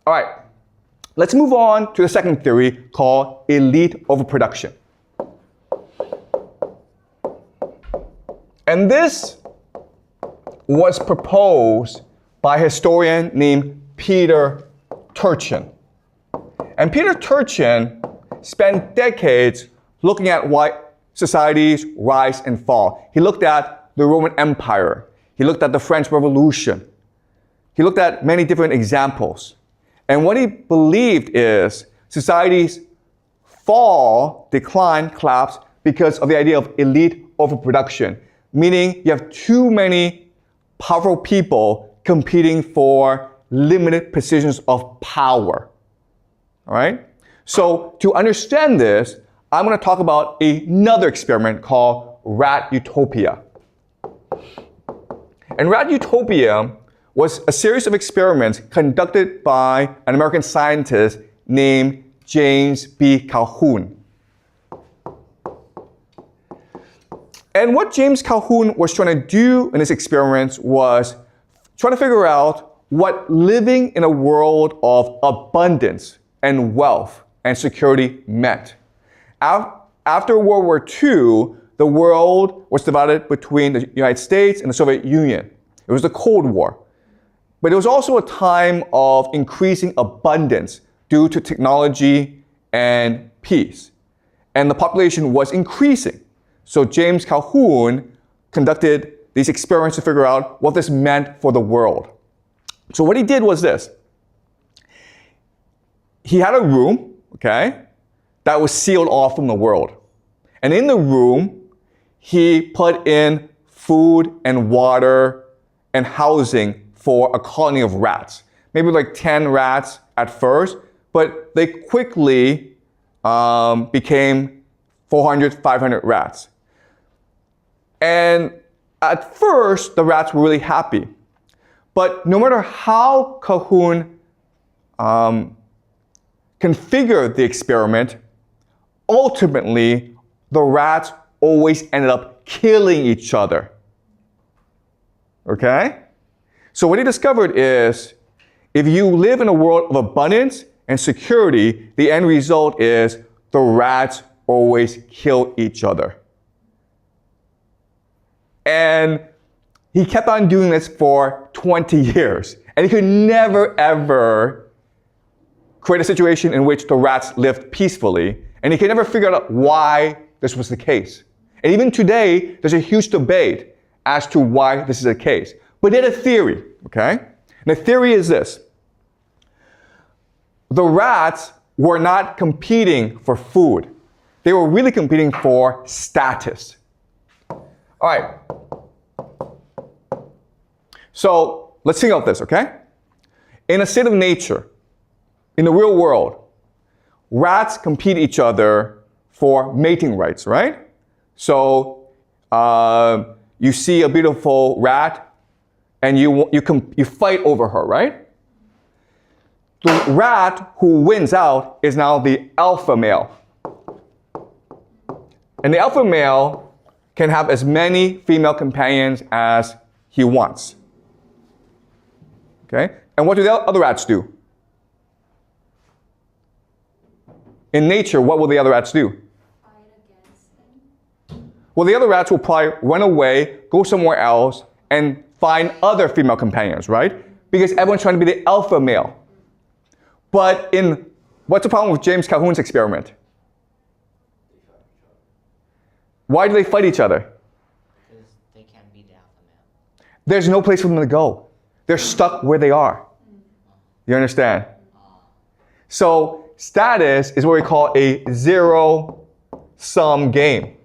All right, let's move on to the second theory called elite overproduction. And this was proposed by a historian named Peter Turchin. And Peter Turchin spent decades looking at why societies rise and fall. He looked at the Roman Empire. He looked at the French Revolution. He looked at many different examples. And what he believed is societies fall, decline, collapse because of the idea of elite overproduction, meaning you have too many powerful people competing for limited positions of power. All right? So to understand this, I'm going to talk about another experiment called rat utopia. And rat utopia was a series of experiments conducted by an American scientist named James B. Calhoun. And what James Calhoun was trying to do in his experiments was trying to figure out what living in a world of abundance and wealth and security meant. After World War II, the world was divided between the United States and the Soviet Union. It was the Cold War. But it was also a time of increasing abundance due to technology and peace. And the population was increasing. So James Calhoun conducted these experiments to figure out what this meant for the world. So what he did was this. He had a room, okay, that was sealed off from the world. And in the room, he put in food and water and housing for a colony of rats. Maybe like 10 rats at first, but they quickly became 400, 500 rats. And at first, the rats were really happy. But no matter how Calhoun configured the experiment, ultimately, the rats always ended up killing each other. Okay? So what he discovered is, if you live in a world of abundance and security, the end result is the rats always kill each other. And he kept on doing this for 20 years. And he could never, ever create a situation in which the rats lived peacefully. And he could never figure out why this was the case. And even today, there's a huge debate as to why this is the case. But he had a theory, okay? And the theory is this. The rats were not competing for food. They were really competing for status. All right. So let's think about this, okay? In a state of nature, in the real world, rats compete each other for mating rights, right? So you see a beautiful rat and you fight over her, right? The rat who wins out is now the alpha male. And the alpha male can have as many female companions as he wants. Okay? And what do the other rats do? In nature, what will the other rats do? Fight against them. Well, the other rats will probably run away, go somewhere else, and find other female companions, right? Because everyone's trying to be the alpha male. But what's the problem with James Calhoun's experiment? Why do they fight each other? Because they can't be the alpha male. There's no place for them to go. They're stuck where they are. You understand? So status is what we call a zero-sum game.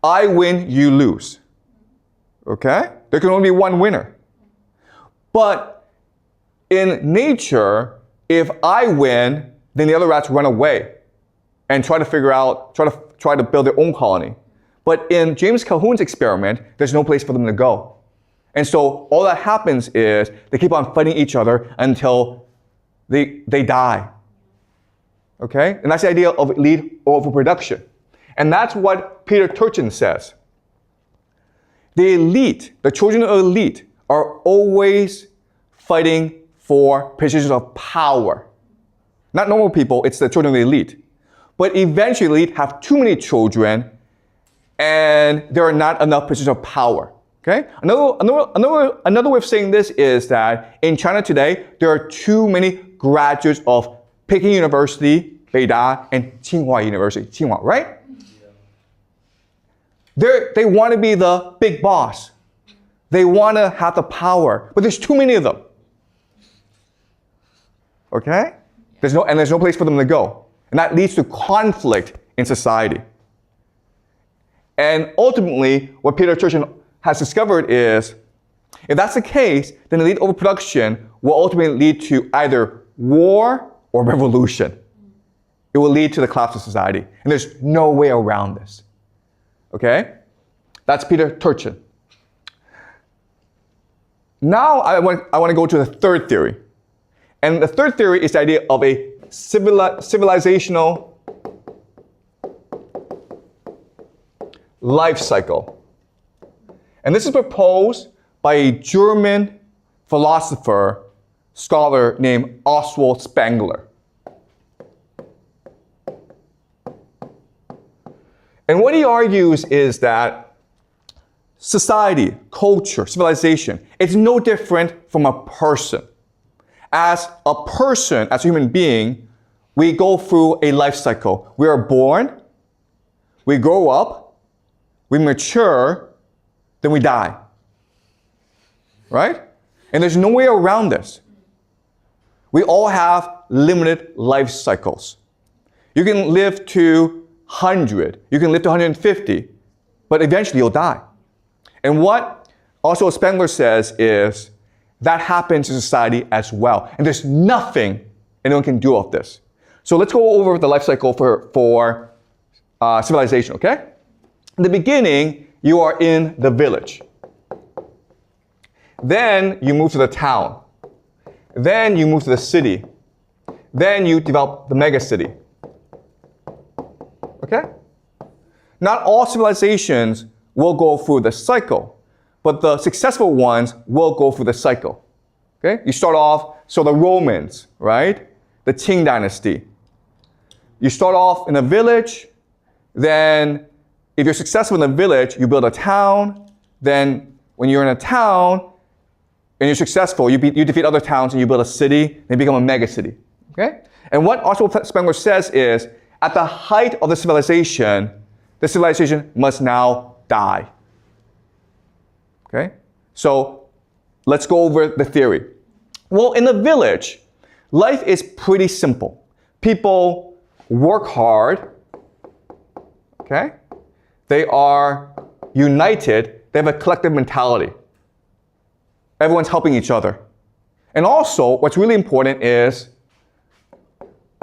I win, you lose. Okay? There can only be one winner. But in nature, if I win, then the other rats run away and try to build their own colony. But in James Calhoun's experiment, there's no place for them to go. And so all that happens is they keep on fighting each other until they die. Okay? And that's the idea of elite overproduction. And that's what Peter Turchin says. The elite, the children of the elite, are always fighting for positions of power. Not normal people, it's the children of the elite. But eventually, the elite have too many children, and there are not enough positions of power. Okay? Another way of saying this is that in China today, there are too many graduates of Peking University, Beida, and Tsinghua University, Tsinghua, right? They want to be the big boss. They want to have the power, but there's too many of them. Okay? There's no place for them to go. And that leads to conflict in society. And ultimately, what Peter Turchin has discovered is, if that's the case, then elite overproduction will ultimately lead to either war or revolution. It will lead to the collapse of society. And there's no way around this. Okay? That's Peter Turchin. Now I want to go to the third theory. And the third theory is the idea of a civilizational life cycle. And this is proposed by a German philosopher, scholar named Oswald Spengler. And what he argues is that society, culture, civilization, it's no different from a person. As a person, as a human being, we go through a life cycle. We are born, we grow up, we mature, then we die. Right? And there's no way around this. We all have limited life cycles. You can live to 100, you can live to 150, but eventually you'll die. And what also Spengler says is that happens in society as well. And there's nothing anyone can do of this. So let's go over the life cycle for civilization, okay? In the beginning, you are in the village. Then you move to the town. Then you move to the city. Then you develop the megacity. Okay? Not all civilizations will go through the cycle, but the successful ones will go through the cycle. Okay? You start off, so the Romans, right? The Qing dynasty. You start off in a village, then if you're successful in the village, you build a town, then when you're in a town, and you're successful, you defeat other towns and you build a city, and you become a megacity. Okay? And what Oswald Spengler says is, at the height of the civilization must now die. Okay? So let's go over the theory. Well, in the village, life is pretty simple. People work hard. Okay? They are united. They have a collective mentality. Everyone's helping each other. And also, what's really important is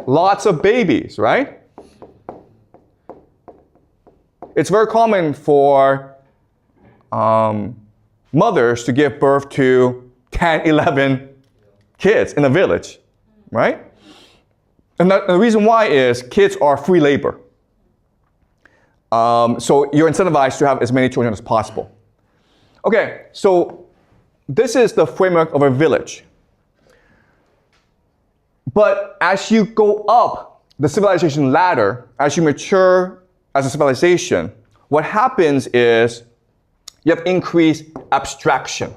lots of babies, right? It's very common for mothers to give birth to 10, 11 kids in a village, right? And the reason why is kids are free labor. So you're incentivized to have as many children as possible. Okay, so this is the framework of a village. But as you go up the civilization ladder, as you mature as a civilization, what happens is you have increased abstraction.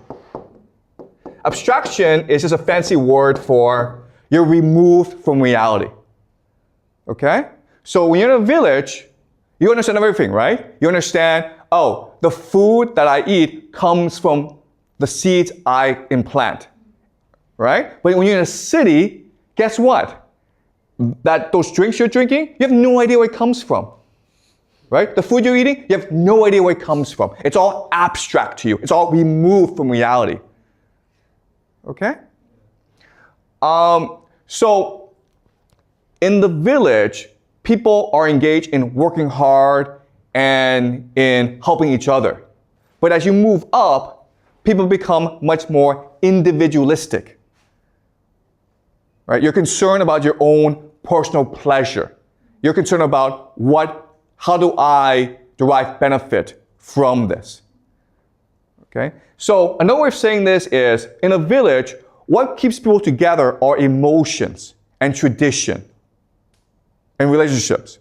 Abstraction is just a fancy word for you're removed from reality. Okay? So when you're in a village, you understand everything, right? You understand, oh, the food that I eat comes from the seeds I implant, right? But when you're in a city, guess what? Those drinks you're drinking, you have no idea where it comes from, right? The food you're eating, you have no idea where it comes from. It's all abstract to you. It's all removed from reality. Okay? So in the village, people are engaged in working hard and in helping each other. But as you move up, people become much more individualistic. Right? You're concerned about your own personal pleasure. You're concerned about how do I derive benefit from this? Okay? So another way of saying this is, in a village, what keeps people together are emotions and tradition and relationships.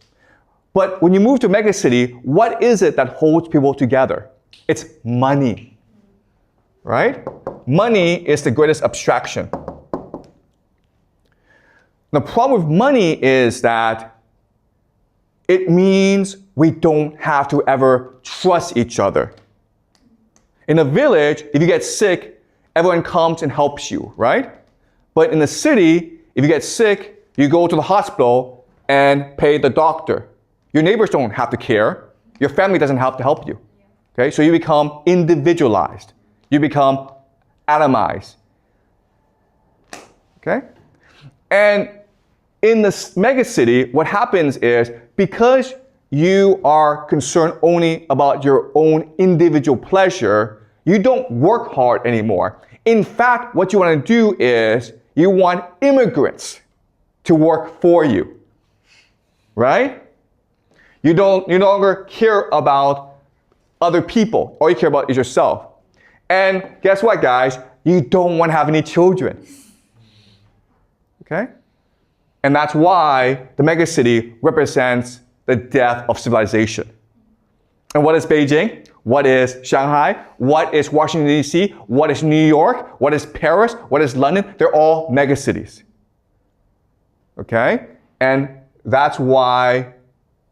But when you move to a megacity, what is it that holds people together? It's money, right? Money is the greatest abstraction. The problem with money is that it means we don't have to ever trust each other. In a village, if you get sick, everyone comes and helps you, right? But in the city, if you get sick, you go to the hospital and pay the doctor. Your neighbors don't have to care. Your family doesn't have to help you. Okay? So you become individualized. You become atomized. Okay? And in this megacity, what happens is because you are concerned only about your own individual pleasure, you don't work hard anymore. In fact, what you want to do is you want immigrants to work for you, right? You no longer care about other people. All you care about is yourself. And guess what, guys? You don't want to have any children. Okay? And that's why the megacity represents the death of civilization. And what is Beijing? What is Shanghai? What is Washington, D.C.? What is New York? What is Paris? What is London? They're all megacities. Okay? And that's why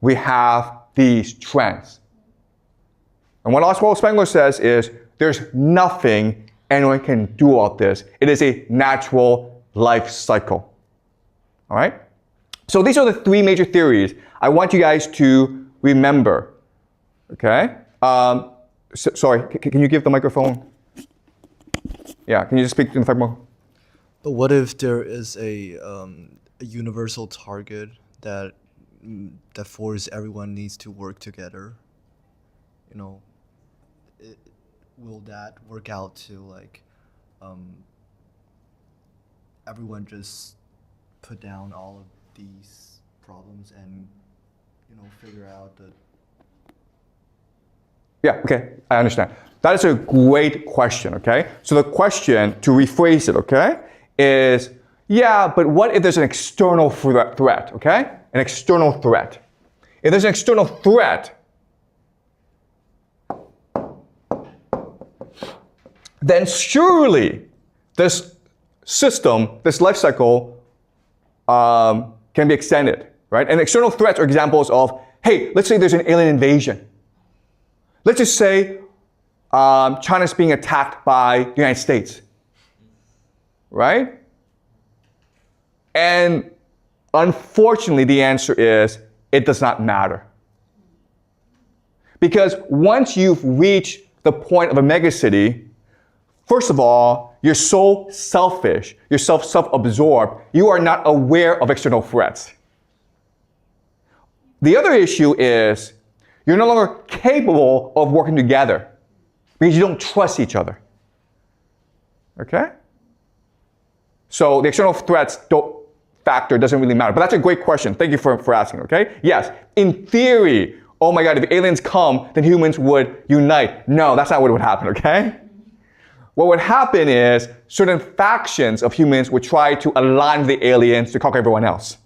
we have these trends. And what Oswald Spengler says is, there's nothing anyone can do about this. It is a natural life cycle. All right? So these are the three major theories I want you guys to remember. Okay? Sorry, can you give the microphone? Yeah, can you just speak to the microphone? But what if there is a universal target that forces everyone needs to work together? You know, will that work out to like everyone just put down all of these problems and figure out the... Yeah, okay, I understand. That is a great question, okay? So the question, to rephrase it, okay, is, yeah, but what if there's an external threat, okay? An external threat. If there's an external threat, then surely this system, this life cycle, can be extended, right? And external threats are examples of, hey, let's say there's an alien invasion. Let's just say China's being attacked by the United States, right? And unfortunately, the answer is, it does not matter. Because once you've reached the point of a megacity, first of all, you're so selfish, you're self-absorbed, you are not aware of external threats. The other issue is, you're no longer capable of working together because you don't trust each other. Okay? So the external threats factor doesn't really matter. But that's a great question. Thank you for asking, okay? Yes, in theory, oh my God, if aliens come, then humans would unite. No, that's not what would happen, okay? What would happen is certain factions of humans would try to align with the aliens to conquer everyone else.